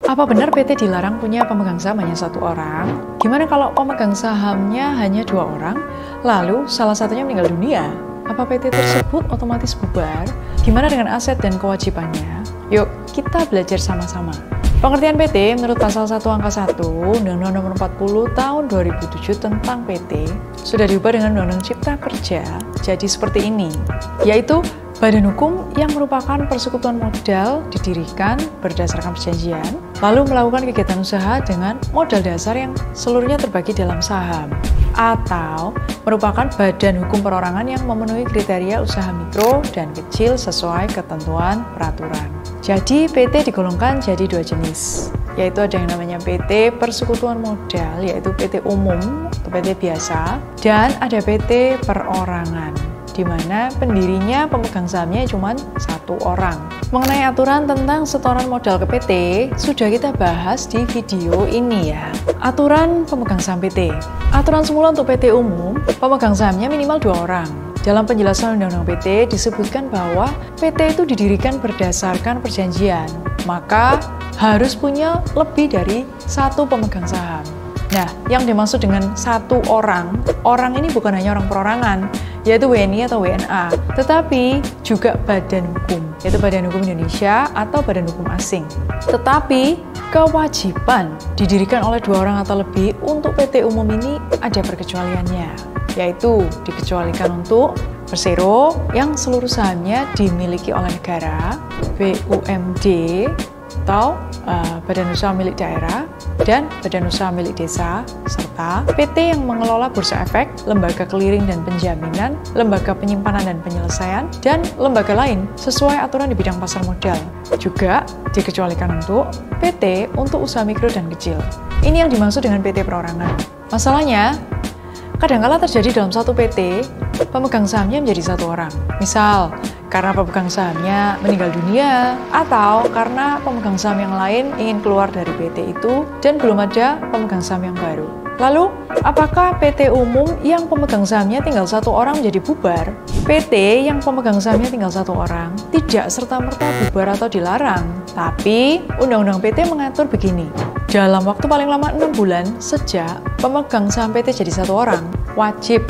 Apa benar PT dilarang punya pemegang saham hanya satu orang? Gimana kalau pemegang sahamnya hanya 2 orang, lalu salah satunya meninggal dunia? Apa PT tersebut otomatis bubar? Gimana dengan aset dan kewajibannya? Yuk, kita belajar sama-sama. Pengertian PT menurut pasal 1 angka 1 Undang-Undang Nomor 40 Tahun 2007 tentang PT sudah diubah dengan Undang-Undang Cipta Kerja jadi seperti ini, yaitu badan hukum yang merupakan persekutuan modal didirikan berdasarkan perjanjian, lalu melakukan kegiatan usaha dengan modal dasar yang seluruhnya terbagi dalam saham, atau merupakan badan hukum perorangan yang memenuhi kriteria usaha mikro dan kecil sesuai ketentuan peraturan. Jadi PT digolongkan jadi 2 jenis, yaitu ada yang namanya PT persekutuan modal, yaitu PT umum atau PT biasa, dan ada PT perorangan, di mana pendirinya pemegang sahamnya cuma 1 orang. Mengenai aturan tentang setoran modal ke PT, sudah kita bahas di video ini ya. Aturan pemegang saham PT. Aturan semula untuk PT umum, pemegang sahamnya minimal 2 orang. Dalam penjelasan Undang-Undang PT disebutkan bahwa PT itu didirikan berdasarkan perjanjian, maka harus punya lebih dari 1 pemegang saham. Nah, yang dimaksud dengan 1 orang ini bukan hanya orang perorangan, yaitu WNI atau WNA, tetapi juga badan hukum, yaitu Badan Hukum Indonesia atau badan hukum asing. Tetapi, kewajiban didirikan oleh 2 orang atau lebih untuk PT umum ini ada perkecualiannya, yaitu dikecualikan untuk persero yang seluruh sahamnya dimiliki oleh negara, BUMD, atau badan usaha milik daerah, dan badan usaha milik desa, serta PT yang mengelola bursa efek, lembaga clearing dan penjaminan, lembaga penyimpanan dan penyelesaian, dan lembaga lain sesuai aturan di bidang pasar modal. Juga dikecualikan untuk PT untuk usaha mikro dan kecil. Ini yang dimaksud dengan PT perorangan. Masalahnya, kadang-kala terjadi dalam satu PT, pemegang sahamnya menjadi 1 orang. Misal, karena pemegang sahamnya meninggal dunia, atau karena pemegang saham yang lain ingin keluar dari PT itu dan belum ada pemegang saham yang baru. Lalu, apakah PT umum yang pemegang sahamnya tinggal 1 orang menjadi bubar? PT yang pemegang sahamnya tinggal 1 orang tidak serta-merta bubar atau dilarang. Tapi, Undang-Undang PT mengatur begini. Dalam waktu paling lama 6 bulan sejak pemegang saham PT jadi 1 orang, wajib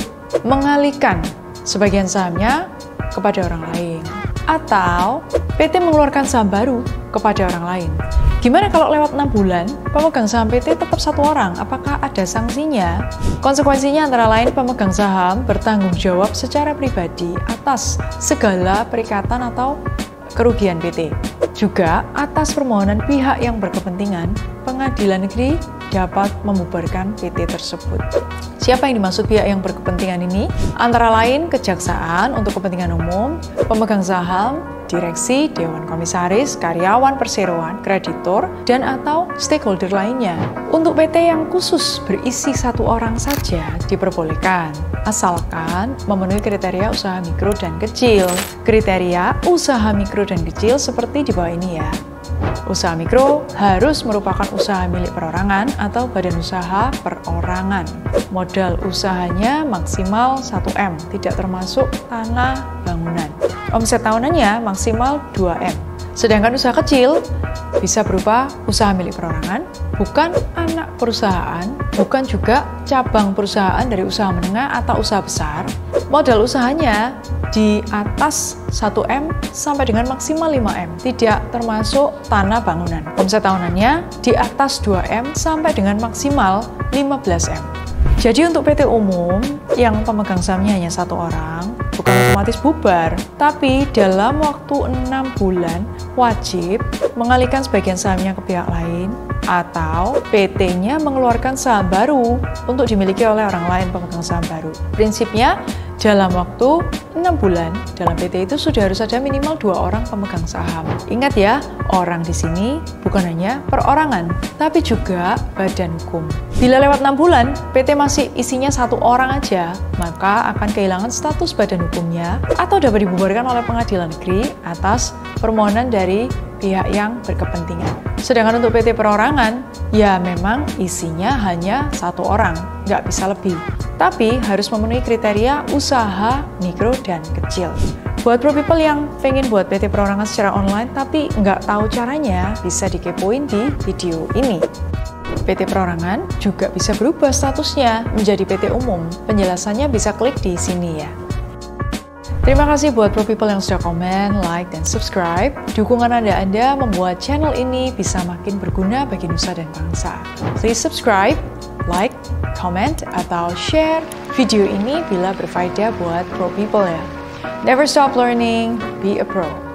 mengalihkan sebagian sahamnya kepada orang lain, atau PT mengeluarkan saham baru kepada orang lain. Gimana kalau lewat 6 bulan, pemegang saham PT tetap 1 orang? Apakah ada sanksinya? Konsekuensinya antara lain pemegang saham bertanggung jawab secara pribadi atas segala perikatan atau kerugian PT. Juga atas permohonan pihak yang berkepentingan, pengadilan negeri dapat membubarkan PT tersebut. Siapa yang dimaksud pihak yang berkepentingan ini? Antara lain kejaksaan untuk kepentingan umum, pemegang saham, direksi, dewan komisaris, karyawan perseroan, kreditor, dan atau stakeholder lainnya. Untuk PT yang khusus berisi 1 orang saja diperbolehkan, asalkan memenuhi kriteria usaha mikro dan kecil. Kriteria usaha mikro dan kecil seperti di bawah ini ya. Usaha mikro harus merupakan usaha milik perorangan atau badan usaha perorangan. Modal usahanya maksimal 1M, tidak termasuk tanah bangunan. Omset tahunannya maksimal 2M. Sedangkan usaha kecil bisa berupa usaha milik perorangan, bukan anak perusahaan, bukan juga cabang perusahaan dari usaha menengah atau usaha besar. Modal usahanya di atas 1M sampai dengan maksimal 5M, tidak termasuk tanah bangunan. Omset tahunannya di atas 2M sampai dengan maksimal 15M. Jadi untuk PT umum yang pemegang sahamnya hanya 1 orang, bukan otomatis bubar, tapi dalam waktu 6 bulan wajib mengalihkan sebagian sahamnya ke pihak lain, atau PT-nya mengeluarkan saham baru untuk dimiliki oleh orang lain pemegang saham baru. Prinsipnya, dalam waktu 6 bulan dalam PT itu sudah harus ada minimal 2 orang pemegang saham. Ingat ya, orang di sini bukan hanya perorangan, tapi juga badan hukum. Bila lewat 6 bulan, PT masih isinya 1 orang aja, maka akan kehilangan status badan hukumnya atau dapat dibubarkan oleh pengadilan negeri atas permohonan dari pihak yang berkepentingan. Sedangkan untuk PT perorangan, ya memang isinya hanya 1 orang, nggak bisa lebih. Tapi harus memenuhi kriteria usaha mikro dan kecil. Buat pro people yang pengen buat PT perorangan secara online tapi nggak tahu caranya, bisa dikepoin di video ini. PT perorangan juga bisa berubah statusnya menjadi PT umum. Penjelasannya bisa klik di sini ya. Terima kasih buat pro people yang sudah komen, like, dan subscribe. Dukungan Anda membuat channel ini bisa makin berguna bagi nusa dan bangsa. Please subscribe, like, comment, atau share video ini bila berfaedah buat pro people ya. Never stop learning, be a pro.